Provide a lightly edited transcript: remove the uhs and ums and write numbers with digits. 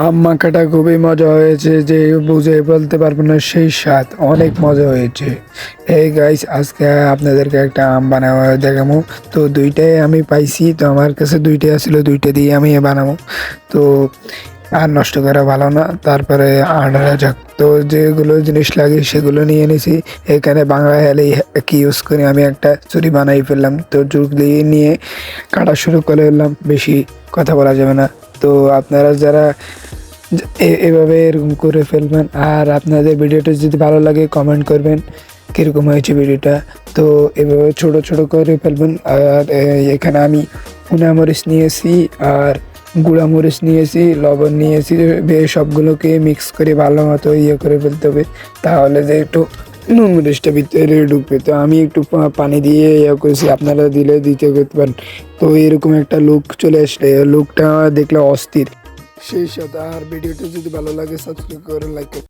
আম মাখাটা খুবই মজা হয়েছে, যে বুঝে বলতে পারবো না, সেই স্বাদ অনেক মজা হয়েছে। এই গাইস, আজকে আপনাদেরকে একটা আম বানাবো দেখাবো। তো দুইটাই আমি পাইছি, তো আমার কাছে দুইটাই আসছিল, দুইটা দিয়ে আমি বানাবো। তো আর নষ্ট করা ভালো না, তারপরে আনা যাক। তো যেগুলো জিনিস লাগে সেগুলো নিয়ে নিছি। এখানে বাংলা হেলে কি ইউজ করে আমি একটা চুরি বানাই ফেললাম। তো চুরি নিয়ে কাটা শুরু করে ফেললাম, বেশি কথা বলা যাবে না। তো আপনারা যারা এভাবে এরকম করে ফেলবেন। আর আপনাদের ভিডিওটা যদি ভালো লাগে কমেন্ট করবেন কীরকম হয়েছে ভিডিওটা। তো এভাবে ছোট ছোট করে ফেলবেন। আর এখানে আমি মরিচ নিয়েছি, আর গুঁড়া মরিচ নিয়েছি, লবণ নিয়েছি। সবগুলোকে মিক্স করে ভালো মতো করে ফেলতে হবে, তাহলে যে একটু নুন মরিচটা ভিতরে ঢুকবে। তো আমি একটু পানি দিয়ে করেছি, আপনারা দিতে করতে পারেন। তো এরকম একটা লুক চলে আসলে, লুকটা দেখলে অস্থির সেই সাথে। আর ভিডিওটা যদি ভালো লাগে সাবস্ক্রাইব করে লাইক